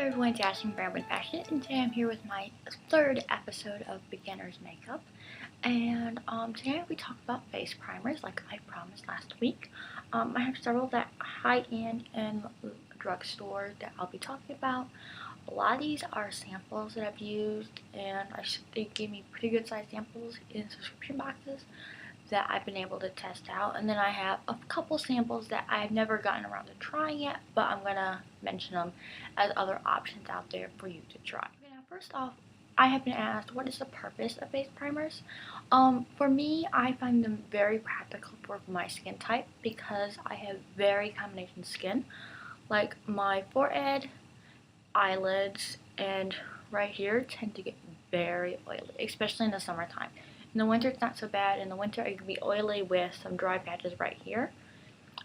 everyone, it's Essie from Brand Fashion, and today I'm here with my third episode of Beginner's Makeup. And today we talk about face primers, like I promised last week. I have several that high-end and drugstore that I'll be talking about. A lot of these are samples that I've used, and they gave me pretty good sized samples in subscription boxes that I've been able to test out. And then I have a couple samples that I've never gotten around to trying yet, but I'm gonna mention them as other options out there for you to try. Now, first off, I have been asked, what is the purpose of face primers? For me, I find them very practical for my skin type because I have very combination skin. Like my forehead, eyelids, and right here tend to get very oily, especially in the summertime. In the winter, it's not so bad. In the winter, it can be oily with some dry patches right here.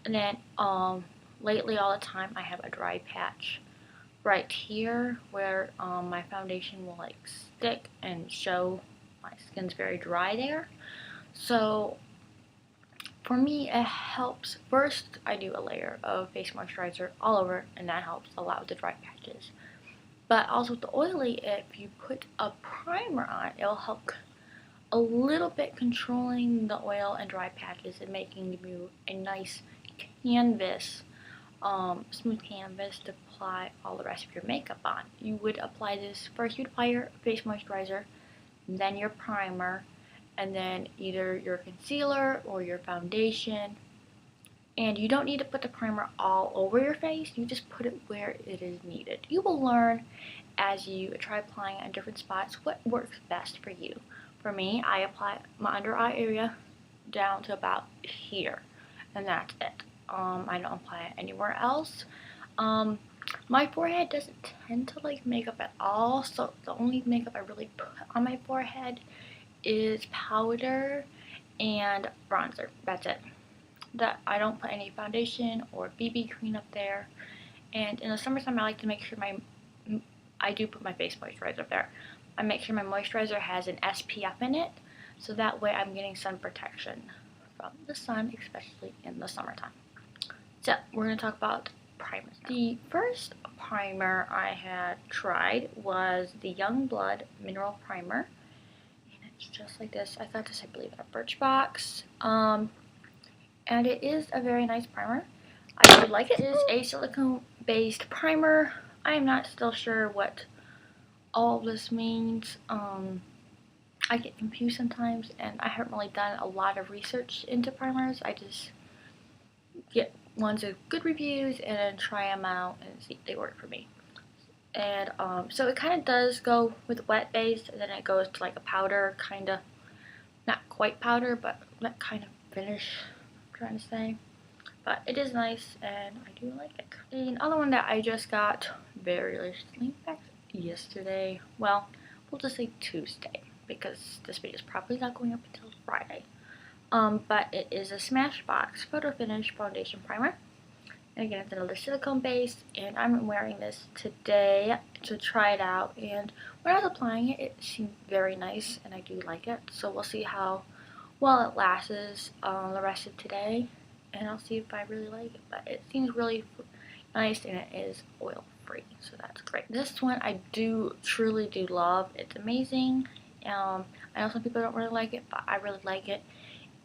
And then, lately all the time, I have a dry patch right here where my foundation will like stick and show my skin's very dry there. So, for me, it helps. First, I do a layer of face moisturizer all over, and that helps a lot with the dry patches. But also with the oily, if you put a primer on, it'll help a little bit controlling the oil and dry patches and making you a nice canvas, smooth canvas to apply all the rest of your makeup on. You would apply this, first you'd apply your face moisturizer, then your primer, and then either your concealer or your foundation. And you don't need to put the primer all over your face, you just put it where it is needed. You will learn as you try applying it in different spots what works best for you. For me, I apply my under eye area down to about here, and that's it. I don't apply it anywhere else. My forehead doesn't tend to like makeup at all, so the only makeup I really put on my forehead is powder and bronzer. That's it. That I don't put any foundation or BB cream up there. And in the summertime, I like to make sure I do put my face moisturizer up there. I make sure my moisturizer has an SPF in it, so that way I'm getting sun protection from the sun, especially in the summertime. So, we're going to talk about primers now. The first primer I had tried was the Youngblood Mineral Primer, and it's just like this. I got this, I believe, at Birchbox, and it is a very nice primer. I do like it. It is a silicone-based primer. I am not still sure what all this means. I get confused sometimes, and I haven't really done a lot of research into primers. I just get ones with good reviews and then try them out and see if they work for me. And so it kind of does go with wet base, and then it goes to like a powder, kind of, not quite powder, but that kind of finish, I'm trying to say. But it is nice, and I do like it. Another one that I just got very recently, yesterday, well, we'll just say Tuesday, because this video is probably not going up until Friday. But it is a Smashbox Photo Finish Foundation Primer. And again, it's another silicone base, and I'm wearing this today to try it out. And when I was applying it, it seemed very nice, and I do like it. So we'll see how well it lasts the rest of today, and I'll see if I really like it. But it seems really nice, and it is oil free, so that's great. This one I truly do love. It's amazing. I know some people don't really like it, but I really like it,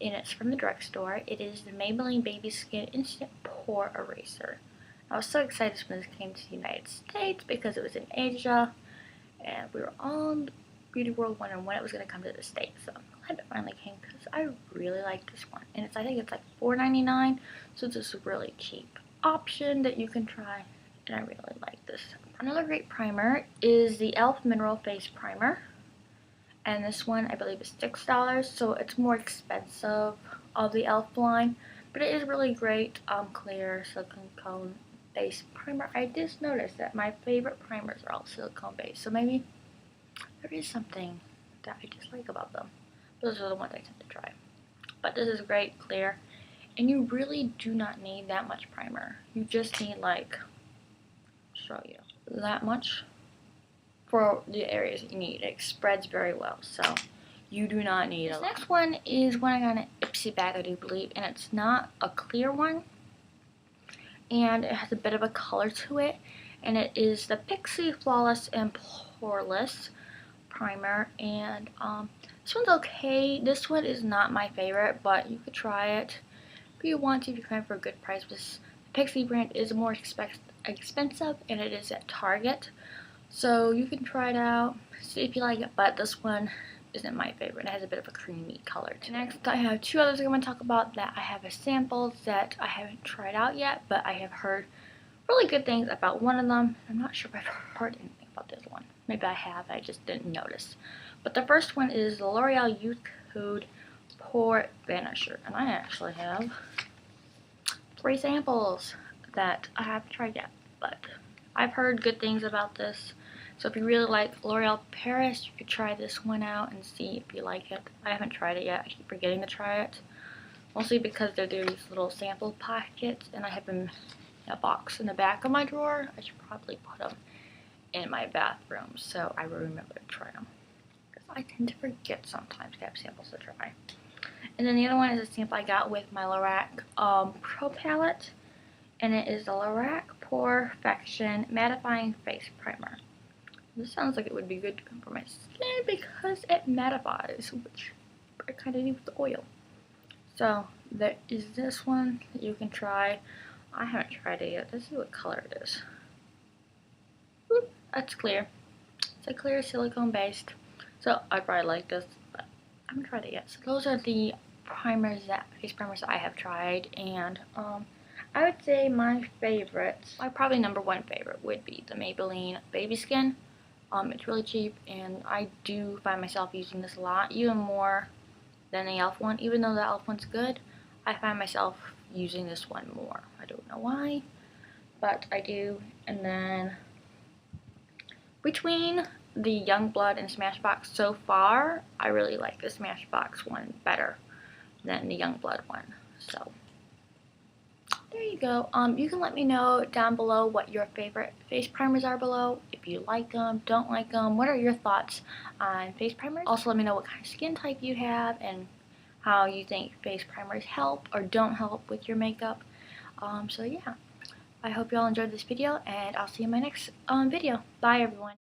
and it's from the drugstore. It is the Maybelline Baby Skin Instant Pore Eraser. I was so excited when this came to the United States because it was in Asia, and we were on Beauty World wondering when it was going to come to the States, so I'm glad it finally came because I really like this one. And I think it's like $4.99, so it's just a really cheap option that you can try, and I really like this. Another great primer is the e.l.f. Mineral Face Primer, and this one I believe is $6, so it's more expensive of the e.l.f. line, but it is really great, clear silicone based primer. I just noticed that my favorite primers are all silicone based, so maybe there is something that I just like about them. Those are the ones I tend to try. But this is great, clear, and you really do not need that much primer. You just need, like, show you, that much for the areas that you need. It spreads very well, so you do not need a lot. This next one is one I got in an Pixi bag, I do believe, and it's not a clear one, and it has a bit of a color to it, and it is the Pixi Flawless and Poreless primer, and this one's okay. This one is not my favorite, but you could try it if you want to, if you're trying for a good price. This Pixi brand is more expensive, and it is at Target, so you can try it out, see if you like it, but this one isn't my favorite. It has a bit of a creamy color to it. Next, I have two others I'm going to talk about that I have as samples that I haven't tried out yet, but I have heard really good things about one of them. I'm not sure if I've heard anything about this one. Maybe I have, I just didn't notice. But the first one is the L'Oreal Youth Code Pore Vanisher, and I actually have 3 samples that I haven't tried yet, but I've heard good things about this. So if you really like L'Oreal Paris, you could try this one out and see if you like it. I haven't tried it yet. I keep forgetting to try it, mostly because they're these little sample packets, and I have them in a box in the back of my drawer. I should probably put them in my bathroom so I will remember to try them, because I tend to forget sometimes to have samples to try. And then the other one is a sample I got with my Lorac Pro Palette, and it is the Lorac Perfection Mattifying Face Primer. This sounds like it would be good for my skin because it mattifies, which I kind of need with the oil. So there is this one that you can try. I haven't tried it yet. Let's see what color it is. Whoop, that's clear. It's a clear silicone based. So I probably like this, but I haven't tried it yet. So those are the face primers that I have tried, and I would say my favorites, my probably #1 favorite would be the Maybelline Baby Skin. It's really cheap, and I do find myself using this a lot, even more than the e.l.f. one. Even though the e.l.f. one's good, I find myself using this one more. I don't know why, but I do. And then between the Youngblood and Smashbox so far, I really like the Smashbox one better than the Youngblood one. So there you go. You can let me know down below what your favorite face primers are below. If you like them, don't like them. What are your thoughts on face primers? Also, let me know what kind of skin type you have and how you think face primers help or don't help with your makeup. So yeah, I hope you all enjoyed this video, and I'll see you in my next video. Bye, everyone.